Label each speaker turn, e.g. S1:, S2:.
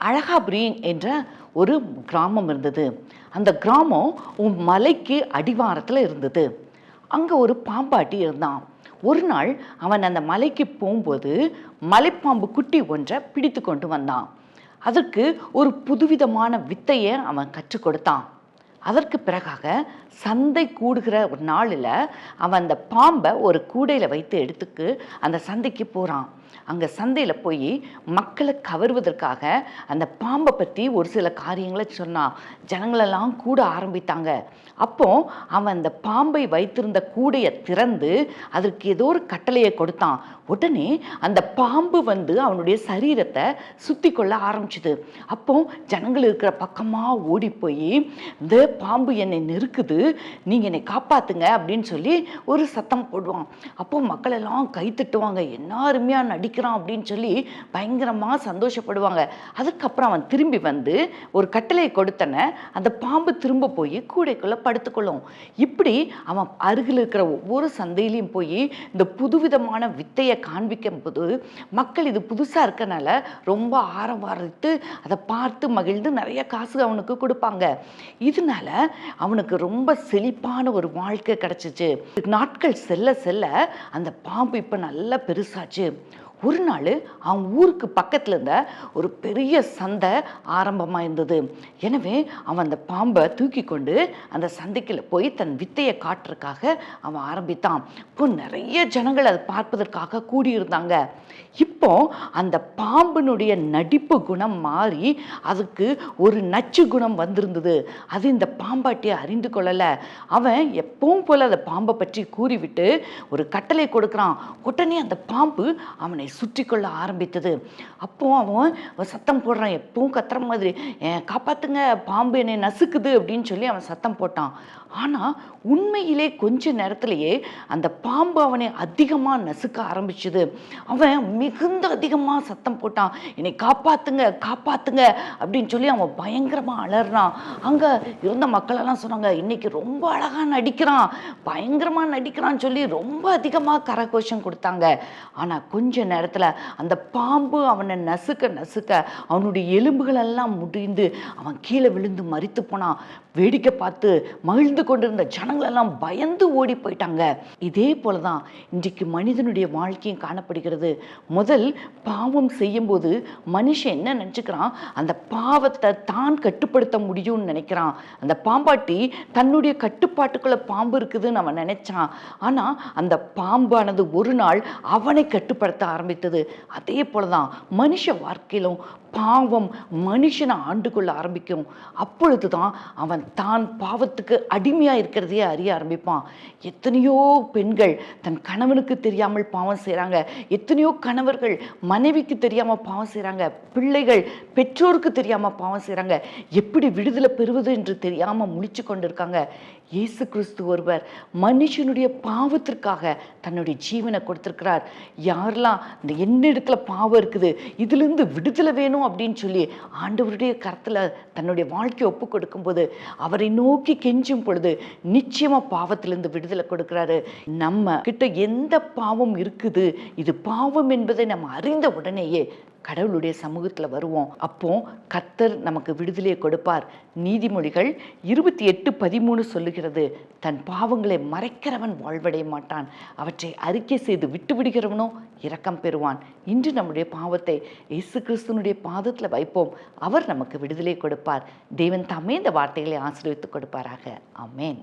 S1: அழகாபுரி என்ற ஒரு கிராமம் இருந்தது. அந்த கிராமம் மலைக்கு அடிவாரத்தில் இருந்தது. அங்கே ஒரு பாம்பாட்டி இருந்தான். ஒரு நாள் அவன் அந்த மலைக்கு போகும்போது மலைப்பாம்பு குட்டி ஒன்றை பிடித்து கொண்டு வந்தான். அதற்கு ஒரு புதுவிதமான வித்தையை அவன் கற்றுக் கொடுத்தான். அதற்கு பிறகாக சந்தை கூடுகிற ஒரு நாளில் அவன் அந்த பாம்பை ஒரு கூடையில் வைத்து எடுத்துக்கு அந்த சந்தைக்கு போகிறான். அங்கே சந்தையில் போய் மக்களை கவர்வதற்காக அந்த பாம்பை பற்றி ஒரு சில காரியங்களை சொன்னான். ஜனங்களெல்லாம் கூட ஆரம்பித்தாங்க. அப்போ அவன் அந்த பாம்பை வைத்திருந்த கூடையை திறந்து அதற்கு ஏதோ ஒரு கட்டளையை கொடுத்தான். உடனே அந்த பாம்பு அவனுடைய சரீரத்தை சுத்தி கொள்ள ஆரம்பிச்சுது. அப்போ ஜனங்கள் இருக்கிற பக்கமாக ஓடி போய், இந்த பாம்பு என்னை நெருக்குது, நீங்கள் என்னை காப்பாத்துங்க அப்படின்னு சொல்லி ஒரு சத்தம் போடுவான். அப்போ மக்கள் எல்லாம் கை தட்டுவாங்க, என்ன அருமையாக நடிக்கிறான் அப்படின்னு சொல்லி பயங்கரமாக சந்தோஷப்படுவாங்க. அதுக்கப்புறம் அவன் திரும்பி ஒரு கட்டளையை கொடுத்தன அந்த பாம்பு திரும்ப போய் கூடைக்குள்ளே படுத்துக்கொள்ளும். இப்படி அவன் அருகில் இருக்கிற ஒவ்வொரு சந்தையிலையும் போய் இந்த புதுவிதமான வித்தையை காண்பிக்கும் போது மக்கள் இது புதுசாக இருக்கனால ரொம்ப ஆரவாரித்து அதை பார்த்து மகிழ்ந்து நிறைய காசு அவனுக்கு கொடுப்பாங்க. இதனால அவனுக்கு ரொம்ப செழிப்பான ஒரு வாழ்க்கை கிடைச்சிச்சு. நாட்கள் செல்ல செல்ல அந்த பாம்பு இப்போ நல்லா பெருசாச்சு. ஒரு நாள் அவன் ஊருக்கு பக்கத்தில் இருந்த ஒரு பெரிய சந்தை ஆரம்பமாக இருந்தது. எனவே அவன் அந்த பாம்பை தூக்கி கொண்டு அந்த சந்தைக்குள்ள போய் தன் வித்தையை காட்டுறதுக்காக அவன் ஆரம்பித்தான். இப்போ நிறைய ஜனங்கள் அதை பார்ப்பதற்காக கூடியிருந்தாங்க. இப்போ அந்த பாம்பினுடைய நடிப்பு குணம் மாறி அதுக்கு ஒரு நச்சு குணம் வந்திருந்தது. அது இந்த பாம்பாட்டியை அறிந்து கொள்ளலை. அவன் எப்பவும் போல அந்த பாம்பை பற்றி கூறிவிட்டு ஒரு கட்டளை கொடுக்குறான். உடனே அந்த பாம்பு அவனை சுற்றி கொள்ள ஆரம்பித்தது. அப்போ அவன் சத்தம் போடுறான், எப்பவும் கத்துற மாதிரி, காப்பாத்துங்க, பாம்பு என்னை நசுக்குது அப்படின்னு சொல்லி அவன் சத்தம் போட்டான். ஆனால் உண்மையிலே கொஞ்ச நேரத்திலேயே அந்த பாம்பு அவனை அதிகமாக நசுக்க ஆரம்பிச்சுது. அவன் மிகுந்த அதிகமாக சத்தம் போட்டான், என்னை காப்பாத்துங்க காப்பாத்துங்க அப்படின்னு சொல்லி அவன் பயங்கரமாக அலறான். அங்கே இருந்த மக்களெல்லாம் சொன்னாங்க, இன்னைக்கு ரொம்ப அழகாக நடிக்கிறான், பயங்கரமாக நடிக்கிறான்னு சொல்லி ரொம்ப அதிகமாக கரகோஷம் கொடுத்தாங்க. ஆனால் கொஞ்ச நேரத்தில் அந்த பாம்பு அவனை நசுக்க நசுக்க அவனுடைய எலும்புகள் எல்லாம் முடிந்து அவன் கீழே விழுந்து மரித்து போனான். வேடிக்கை பார்த்து மகிழ்ந்து கொண்டிருந்த ஜனங்கள் எல்லாம் பயந்து ஓடி போயிட்டாங்க. இதே போலதான் இன்றைக்கு மனிதனுடைய வாழ்க்கையும் காணப்படுகிறது. முதல் பாவம் செய்யும் போது மனுஷன் என்ன நினைச்சுக்கிறான், அந்த பாவத்தை தான் கட்டுப்படுத்த முடியும்னு நினைக்கிறான். அந்த பாம்பாட்டி தன்னுடைய கட்டுப்பாட்டுக்குள்ள பாம்பு இருக்குதுன்னு அவன் நினைச்சான். ஆனா அந்த பாம்பானது ஒரு நாள் அவனை கட்டுப்படுத்த ஆரம்பித்தது. அதே போலதான் மனுஷ வாழ்க்கையிலும் பாவம் மனுஷனை ஆண்டு கொள்ள ஆரம்பிக்கும். அப்பொழுதுதான் அவன் தான் பாவத்துக்கு அடிமையா இருக்கிறதையே அறிய ஆரம்பிப்பான். எத்தனையோ பெண்கள் தன் கணவனுக்கு தெரியாமல் பாவம் செய்கிறாங்க. எத்தனையோ கணவர்கள் மனைவிக்கு தெரியாமல் பாவம் செய்கிறாங்க. பிள்ளைகள் பெற்றோருக்கு தெரியாமல் பாவம் செய்கிறாங்க. எப்படி விடுதலை பெறுவது என்று தெரியாமல் முழிச்சு கொண்டு இருக்காங்க. இயேசு கிறிஸ்து ஒருவர் மனுஷனுடைய பாவத்திற்காக தன்னுடைய ஜீவனை கொடுத்திருக்கிறார். யாரெல்லாம் இந்த என்னிடத்துல பாவம் இருக்குது, இதிலிருந்து விடுதலை வேணும் அப்படின்னு சொல்லி ஆண்டவருடைய கரத்துல தன்னுடைய வாழ்க்கையை ஒப்பு கொடுக்கும் போது, அவரை நோக்கி கெஞ்சும் பொழுது நிச்சயமா பாவத்திலிருந்து விடுதலை கொடுக்கிறாரு. நம்ம கிட்ட எந்த பாவம் இருக்குது, இது பாவம் என்பதை நம்ம அறிந்த உடனேயே கடவுளுடைய சமூகத்துல வருவோம். அப்போ கர்த்தர் நமக்கு விடுதலையை கொடுப்பார். நீதிமொழிகள் 28:13 சொல்லுகிறது, தன் பாவங்களை மறைக்கிறவன் வாழ்வடைய மாட்டான், அவற்றை அறிக்கை செய்து விட்டு விடுகிறவனோ இரக்கம் பெறுவான். இன்று நம்முடைய பாவத்தை இயேசு கிறிஸ்துனுடைய பாதத்தில் வைப்போம். அவர் நமக்கு விடுதலை கொடுப்பார். தேவன் தாமே இந்த வார்த்தைகளை ஆசீர்வதித்து கொடுப்பாராக. ஆமென்.